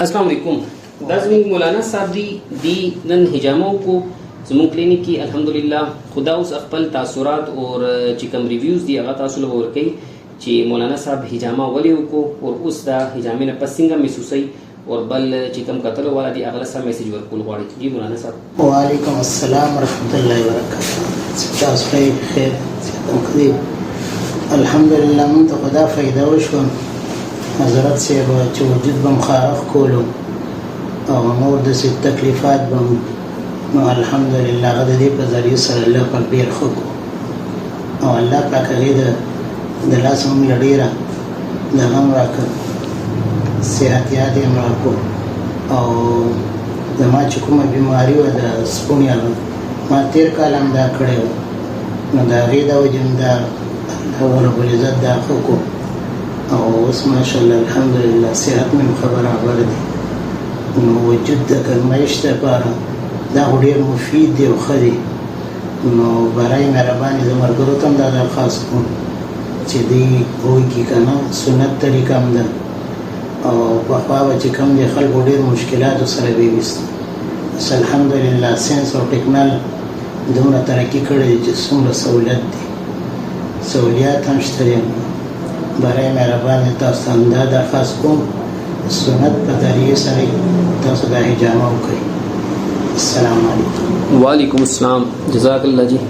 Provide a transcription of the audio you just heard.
अस्सलाम वालेकुम। دا زموږ مولانا صاحب دی نن حجامو کو زموږ کلینیک کې الحمدلله خدا اوس خپل تاثرات او چې کوم ریویوز دی هغه تاسو له ورکي چې مولانا صاحب حجامه ولې وکړو او اوس دا حجامه نه پس څنګه محسوسي او بل چې کوم قتل والا دی هغه سره میسج ورکول غواړي. جی مولانا صاحب. وعلیکم السلام ورحمۃ اللہ وبرکاتہ. تاسو خیر خیر الحمدلله من ته خدا فائدہ وشو حضرت صاحب چې وجود بم خارق کولو او نور د تکلیفات بم نو الحمدلله غد دې په ذریعہ سره الله پاک ډیر خو او الله پاک دې د لاسوم لډیرا د هم راکړ صحت یاد یې راکو او د ما چې کومه بیماری و د سپونیا ما تیر کال هم دا کړو نو دا غیدا وجم دا الله رب العزت دا خو او اوس ماشاءالله الحمدلله صحت من خبره ورده نو وجود د کلمهشت لپاره دا ډیر مفید دی او خدي نو برای مهرباني زمرګرو ته دا درخواست کوم چې دی وایي کی کنه سنت طریقه هم ده او په خوا چې کوم دي خلکو ډیر مشکلات سره ویست الحمدلله ساينس او ټیکنال دومره ترقی کړې چې څومره سہولیات هم شته برای مهرباني تاسو ته دا درخواست کوم سنت په ذریعہ سره تاسو دا حجامه وکړئ. السلام علیکم. وعلیکم السلام. جزاک الله جی.